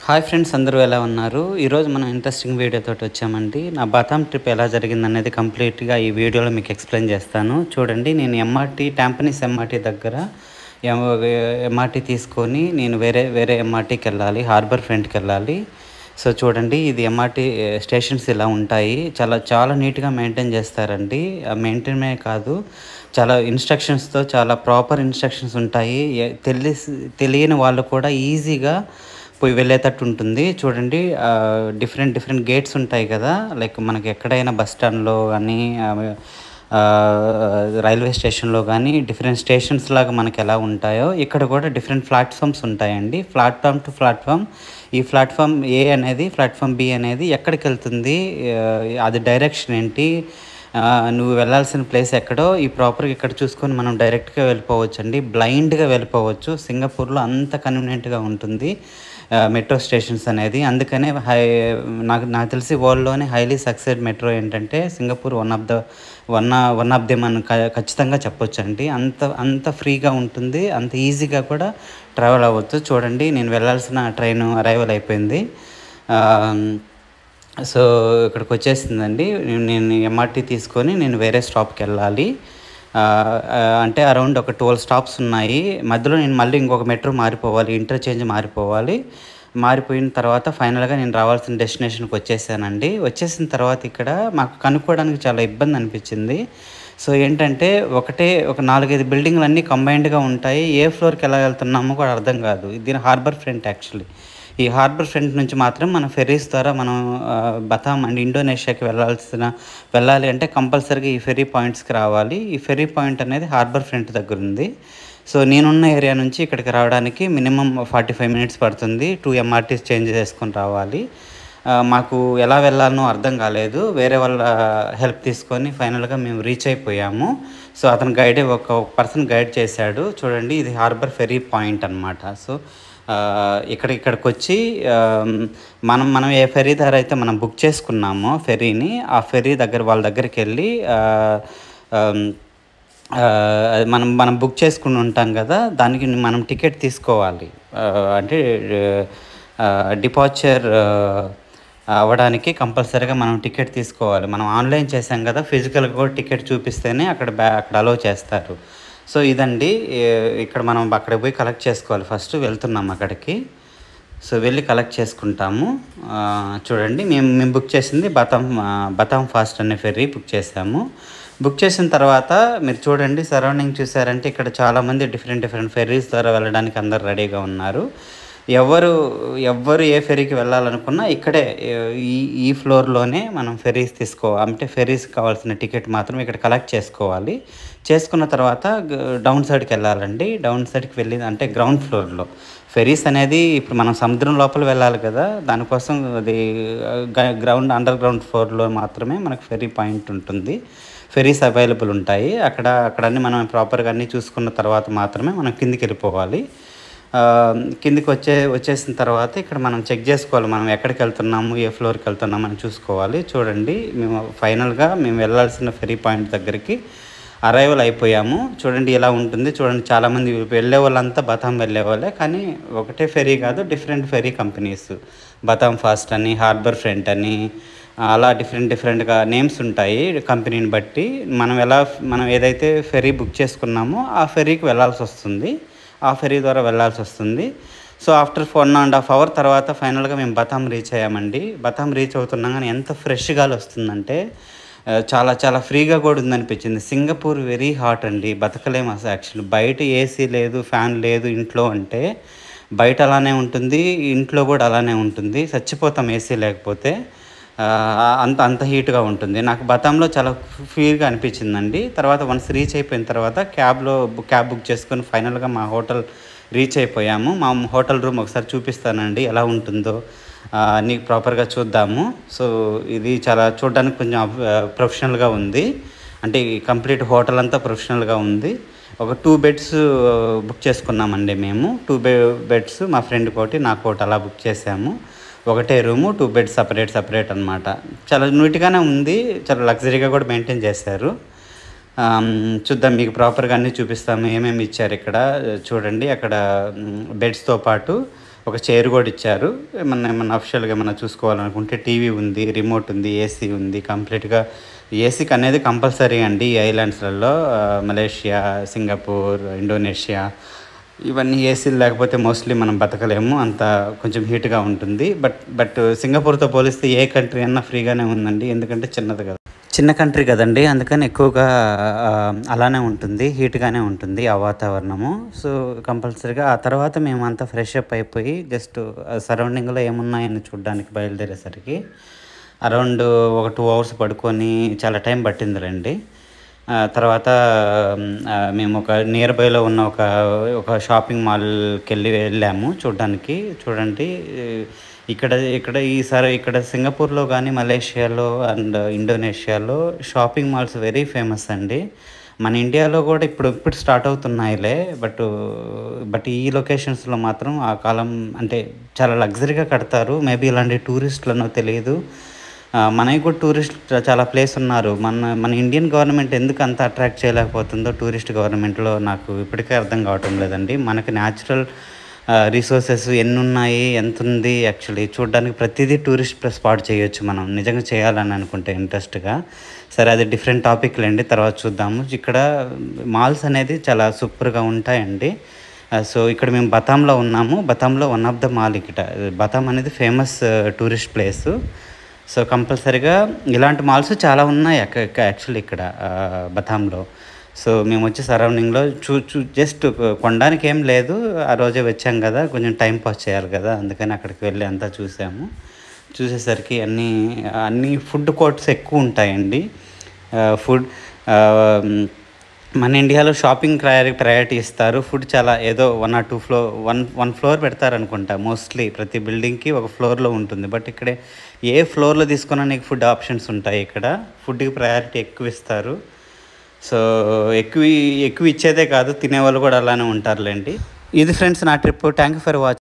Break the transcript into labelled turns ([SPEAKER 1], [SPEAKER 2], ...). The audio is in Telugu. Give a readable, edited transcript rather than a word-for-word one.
[SPEAKER 1] హాయ్ ఫ్రెండ్స్, అందరూ ఎలా ఉన్నారు? ఈరోజు మనం ఇంట్రెస్టింగ్ వీడియోతోటి వచ్చామండి. నా బతాం ట్రిప్ ఎలా జరిగిందనేది కంప్లీట్గా ఈ వీడియోలో మీకు ఎక్స్ప్లెయిన్ చేస్తాను. చూడండి, నేను ట్యాంపనీస్ ఎంఆర్టీ దగ్గర ఎంఆర్టీ తీసుకొని నేను వేరే ఎంఆర్టీకి వెళ్ళాలి, హార్బర్ ఫ్రంట్కి వెళ్ళాలి. సో చూడండి, ఇది ఎంఆర్టీ స్టేషన్స్ ఇలా ఉంటాయి. చాలా చాలా నీట్గా మెయింటైన్ చేస్తారండి. మెయింటైనే కాదు, చాలా ఇన్స్ట్రక్షన్స్తో, చాలా ప్రాపర్ ఇన్స్ట్రక్షన్స్ ఉంటాయి. తెలియని వాళ్ళు కూడా ఈజీగా పోయి వెళ్ళేటట్టు ఉంటుంది. చూడండి, డిఫరెంట్ గేట్స్ ఉంటాయి కదా, లైక్ మనకి ఎక్కడైనా బస్ స్టాండ్లో కానీ రైల్వే స్టేషన్లో కానీ డిఫరెంట్ స్టేషన్స్ లాగా మనకి ఎలా ఉంటాయో ఇక్కడ కూడా డిఫరెంట్ ప్లాట్ఫామ్స్ ఉంటాయండి. ప్లాట్ఫామ్ టు ప్లాట్ఫామ్, ఈ ప్లాట్ఫామ్ ఏ అనేది ప్లాట్ఫామ్ బి అనేది ఎక్కడికి వెళ్తుంది, అది డైరెక్షన్ ఏంటి, నువ్వు వెళ్ళాల్సిన ప్లేస్ ఎక్కడో ఈ ప్రాపర్గా ఇక్కడ చూసుకొని మనం డైరెక్ట్గా వెళ్ళిపోవచ్చు అండి. బ్లైండ్గా వెళ్ళిపోవచ్చు. సింగపూర్లో అంత కన్వీనియంట్గా ఉంటుంది మెట్రో స్టేషన్స్ అనేది. అందుకనే నాకు తెలిసి వరల్డ్లోనే హైలీ సక్సెస్ మెట్రో ఏంటంటే సింగపూర్ వన్ ఆఫ్ ది మనం ఖచ్చితంగా చెప్పొచ్చు అండి. అంత ఫ్రీగా ఉంటుంది, అంత ఈజీగా కూడా ట్రావెల్ అవ్వచ్చు. చూడండి, నేను వెళ్ళాల్సిన ట్రైన్ అరైవల్ అయిపోయింది. సో ఇక్కడికి వచ్చేసిందండి. నేను ఎంఆర్టీ తీసుకొని నేను వేరే స్టాప్కి వెళ్ళాలి. అంటే అరౌండ్ ఒక 12 స్టాప్స్ ఉన్నాయి. మధ్యలో నేను మళ్ళీ ఇంకొక మెట్రో మారిపోవాలి, ఇంటర్చేంజ్ మారిపోవాలి. మారిపోయిన తర్వాత ఫైనల్గా నేను రావాల్సిన డెస్టినేషన్కి వచ్చేసానండి. వచ్చేసిన తర్వాత ఇక్కడ మాకు కనుక్కోవడానికి చాలా ఇబ్బంది అనిపించింది. సో ఏంటంటే ఒక 4-5 బిల్డింగ్లు అన్నీ కంబైన్డ్గా ఉంటాయి. ఏ ఫ్లోర్కి ఎలా వెళ్తున్నామో కూడా అర్థం కాదు. దీని హార్బర్ ఫ్రంట్ యాక్చువల్లీ. ఈ హార్బర్ ఫ్రంట్ నుంచి మాత్రం మన ఫెర్రీస్ ద్వారా మనం బతాం అండ్ ఇండోనేషియాకి వెళ్ళాలి అంటే కంపల్సరీగా ఈ ఫెర్రీ పాయింట్స్కి రావాలి. ఈ ఫెర్రీ పాయింట్ అనేది హార్బర్ ఫ్రంట్ దగ్గర ఉంది. సో నేనున్న ఏరియా నుంచి ఇక్కడికి రావడానికి మినిమం 45 మినిట్స్ పడుతుంది. 2 ఎంఆర్టీస్ చేంజ్ చేసుకొని రావాలి. మాకు ఎలా వెళ్ళాలనో అర్థం కాలేదు. వేరే వాళ్ళ హెల్ప్ తీసుకొని ఫైనల్గా మేము రీచ్ అయిపోయాము. సో అతను ఒక పర్సన్ గైడ్ చేశాడు. చూడండి, ఇది హార్బర్ ఫెర్రీ పాయింట్ అనమాట. సో ఇక్కడికి వచ్చి మనం ఏ ఫెర్రీ ద్వారా అయితే మనం బుక్ చేసుకున్నామో ఫెర్రీని, ఆ ఫెర్రీ వాళ్ళ దగ్గరికి వెళ్ళి మనం బుక్ చేసుకుని ఉంటాం కదా, దానికి మనం టికెట్ తీసుకోవాలి. అంటే డిపార్చర్ అవ్వడానికి కంపల్సరీగా మనం టికెట్ తీసుకోవాలి. మనం ఆన్లైన్ చేసాం కదా, ఫిజికల్గా కూడా టికెట్ చూపిస్తేనే అక్కడ అలో చేస్తారు. సో ఇదండి, ఇక్కడ మనం అక్కడికి పోయి కలెక్ట్ చేసుకోవాలి. ఫస్ట్ వెళ్తున్నాం అక్కడికి. సో వెళ్ళి కలెక్ట్ చేసుకుంటాము. చూడండి, మేము బుక్ చేసింది బతాం ఫాస్ట్ అనే ఫెర్రీ బుక్ చేసాము. బుక్ చేసిన తర్వాత మీరు చూడండి, సరౌండింగ్ చూసారంటే ఇక్కడ చాలామంది డిఫరెంట్ ఫెర్రీస్ ద్వారా వెళ్ళడానికి అందరు రెడీగా ఉన్నారు. ఎవరు ఏ ఫెర్రీకి వెళ్ళాలనుకున్నా ఇక్కడే ఈ ఫ్లోర్లోనే మనం ఫెర్రీస్ అంటే ఫెర్రీస్కి కావాల్సిన టికెట్ మాత్రం ఇక్కడ కలెక్ట్ చేసుకోవాలి. చేసుకున్న తర్వాత డౌన్ సైడ్కి వెళ్ళాలండి. డౌన్ సైడ్కి వెళ్ళి అంటే గ్రౌండ్ ఫ్లోర్లో ఫెర్రీస్ అనేది ఇప్పుడు మనం సముద్రం లోపల వెళ్ళాలి కదా, దానికోసం అది అండర్ గ్రౌండ్ ఫ్లోర్లో మాత్రమే మనకు ఫెర్రీ పాయింట్ ఉంటుంది. ఫెర్రీస్ అవైలబుల్ ఉంటాయి అక్కడ అన్నీ మనం ప్రాపర్గా అన్నీ చూసుకున్న తర్వాత మాత్రమే మనం కిందికి వెళ్ళిపోవాలి. కిందికి వచ్చేసిన తర్వాత ఇక్కడ మనం చెక్ చేసుకోవాలి, మనం ఎక్కడికి వెళ్తున్నాము, ఏ ఫ్లోర్కి వెళ్తున్నాము అని చూసుకోవాలి. చూడండి, ఫైనల్గా మేము వెళ్ళాల్సిన ఫెర్రీ పాయింట్ దగ్గరికి అరైవల్ అయిపోయాము. చూడండి ఎలా ఉంటుంది. చూడండి, చాలామంది వెళ్ళే వాళ్ళంతా బతాం వెళ్ళే వాళ్ళే, కానీ ఒకటే ఫెర్రీ కాదు, డిఫరెంట్ ఫెర్రీ కంపెనీస్, బతాం ఫాస్ట్ అని, హార్బర్ ఫ్రంట్ అని, అలా డిఫరెంట్గా నేమ్స్ ఉంటాయి కంపెనీని బట్టి. మనం ఏదైతే ఫెర్రీ బుక్ చేసుకున్నామో ఆ ఫెర్రీకి వెళ్ళాల్సి వస్తుంది, ఆ ఫెర్రీ ద్వారా వెళ్ళాల్సి వస్తుంది. సో ఆఫ్టర్ 1.5 అవర్ తర్వాత ఫైనల్గా మేము బతాం రీచ్ అయ్యామండి. బతాం రీచ్ అవుతున్నాం కానీ ఎంత ఫ్రెష్ గాలి వస్తుందంటే చాలా చాలా ఫ్రీగా కూడా ఉందనిపించింది. సింగపూర్ వెరీ హాట్ అండి, బతకలేము అసలు. యాక్చువల్లీ బయట ఏసీ లేదు, ఫ్యాన్ లేదు ఇంట్లో అంటే, బయట అలానే ఉంటుంది, ఇంట్లో కూడా అలానే ఉంటుంది. చచ్చిపోతాం ఏసీ లేకపోతే. అంత హీట్గా ఉంటుంది. నాకు బతాంలో చాలా ఫ్రీగా అనిపించిందండి. తర్వాత వన్స్ రీచ్ అయిపోయిన తర్వాత క్యాబ్ బుక్ చేసుకొని ఫైనల్గా మా హోటల్ రీచ్ అయిపోయాము. మా హోటల్ రూమ్ ఒకసారి చూపిస్తానండి ఎలా ఉంటుందో, అన్నీ ప్రాపర్గా చూద్దాము. సో ఇది చాలా చూడడానికి కొంచెం ప్రొఫెషనల్గా ఉంది. అంటే ఈ కంప్లీట్ హోటల్ అంతా ప్రొఫెషనల్గా ఉంది. ఒక 2 బెడ్స్ బుక్ చేసుకున్నామండి మేము. 2 బెడ్స్ మా ఫ్రెండ్కి ఒకటి, నాకు ఒకటి అలా బుక్ చేసాము. ఒకటే రూము, 2 బెడ్స్ సపరేట్ అనమాట. చాలా నీట్గానే ఉంది, చాలా లగ్జరీగా కూడా మెయింటైన్ చేశారు. చూద్దాం, మీకు ప్రాపర్గా అన్నీ చూపిస్తాము ఏమేమి ఇచ్చారు ఇక్కడ. చూడండి, అక్కడ బెడ్స్తో పాటు ఒక చైర్ కూడా ఇచ్చారు. ఏమన్నా అఫిషియల్గా ఏమన్నా చూసుకోవాలనుకుంటే టీవీ ఉంది, రిమోట్ ఉంది, ఏసీ ఉంది. కంప్లీట్గా ఏసీకి అనేది కంపల్సరీ అండి ఈ ఐలాండ్స్లలో. మలేషియా, సింగపూర్, ఇండోనేషియా ఇవన్నీ ఏసీలు లేకపోతే మోస్ట్లీ మనం బతకలేము, అంత కొంచెం హీట్గా ఉంటుంది. బట్ సింగపూర్తో పోలిస్తే ఏ కంట్రీ అన్నా ఫ్రీగానే ఉందండి, ఎందుకంటే చిన్నది కదా, చిన్న కంట్రీ కదండి, అందుకని ఎక్కువగా అలానే ఉంటుంది, హీట్గానే ఉంటుంది ఆ వాతావరణము. సో కంపల్సరీగా ఆ తర్వాత మేమంతా ఫ్రెష్ అప్ అయిపోయి జస్ట్ సరౌండింగ్లో ఏమున్నాయని చూడడానికి బయలుదేరేసరికి అరౌండ్ ఒక 2 అవర్స్ పడుకొని చాలా టైం పట్టిందిలేండి. తర్వాత మేము ఒక నియర్ బైలో ఉన్న ఒక షాపింగ్ మాల్కి వెళ్ళాము చూడడానికి. చూడండి, ఇక్కడ సింగపూర్లో కానీ మలేషియాలో అండ్ ఇండోనేషియాలో షాపింగ్ మాల్స్ వెరీ ఫేమస్ అండి. మన ఇండియాలో కూడా ఇప్పుడు స్టార్ట్ అవుతున్నాయిలే, బట్ ఈ లొకేషన్స్లో మాత్రం ఆ కాలం అంటే చాలా లగ్జరీగా కడతారు. మేబీ ఇలాంటి టూరిస్టులనో తెలియదు. మనకి కూడా టూరిస్ట్ చాలా ప్లేస్ ఉన్నారు. మన ఇండియన్ గవర్నమెంట్ ఎందుకు అంత అట్రాక్ట్ చేయలేకపోతుందో టూరిస్ట్ గవర్నమెంట్లో నాకు ఇప్పటికే అర్థం కావటం లేదండి. మనకి న్యాచురల్ రిసోర్సెస్ ఎన్ని ఉన్నాయి, ఎంత ఉంది, యాక్చువల్లీ చూడడానికి ప్రతిదీ టూరిస్ట్ స్పాట్ చేయొచ్చు మనం నిజంగా చేయాలని అనుకుంటే ఇంట్రెస్ట్గా. సరే, అది డిఫరెంట్ టాపిక్లండి, తర్వాత చూద్దాము. ఇక్కడ మాల్స్ అనేది చాలా సూపర్గా ఉంటాయండి. సో ఇక్కడ మేము బతాంలో ఉన్నాము. బతాంలో వన్ ఆఫ్ ద మాల్. ఇక్కడ బతాం అనేది ఫేమస్ టూరిస్ట్ ప్లేసు. సో కంపల్సరీగా ఇలాంటి మాల్స్ చాలా ఉన్నాయి యాక్చువల్లీ ఇక్కడ బతాంలో. సో మేము వచ్చి సరౌండింగ్లో జస్ట్ కొనడానికి ఏం లేదు, ఆ రోజే వచ్చాం కదా, కొంచెం టైం పాస్ చేయాలి కదా, అందుకని అక్కడికి వెళ్ళి అంతా చూసాము. చూసేసరికి అన్ని ఫుడ్ కోర్ట్స్ ఎక్కువ ఉంటాయండి. ఫుడ్ మన ఇండియాలో షాపింగ్ ప్రయారిటీ ఇస్తారు, ఫుడ్ చాలా ఏదో 1 or 2 ఫ్లోర్, వన్ ఫ్లోర్ పెడతారనుకుంటా మోస్ట్లీ. ప్రతి బిల్డింగ్కి ఒక ఫ్లోర్లో ఉంటుంది. బట్ ఇక్కడే ఏ ఫ్లోర్లో తీసుకున్నా నీకు ఫుడ్ ఆప్షన్స్ ఉంటాయి. ఇక్కడ ఫుడ్కి ప్రయారిటీ ఎక్కువ ఇస్తారు. సో ఎక్కువ ఇచ్చేదే కాదు, తినేవాళ్ళు కూడా అలానే ఉంటారులేండి. ఇది ఫ్రెండ్స్ నా trip. Thank you for watching.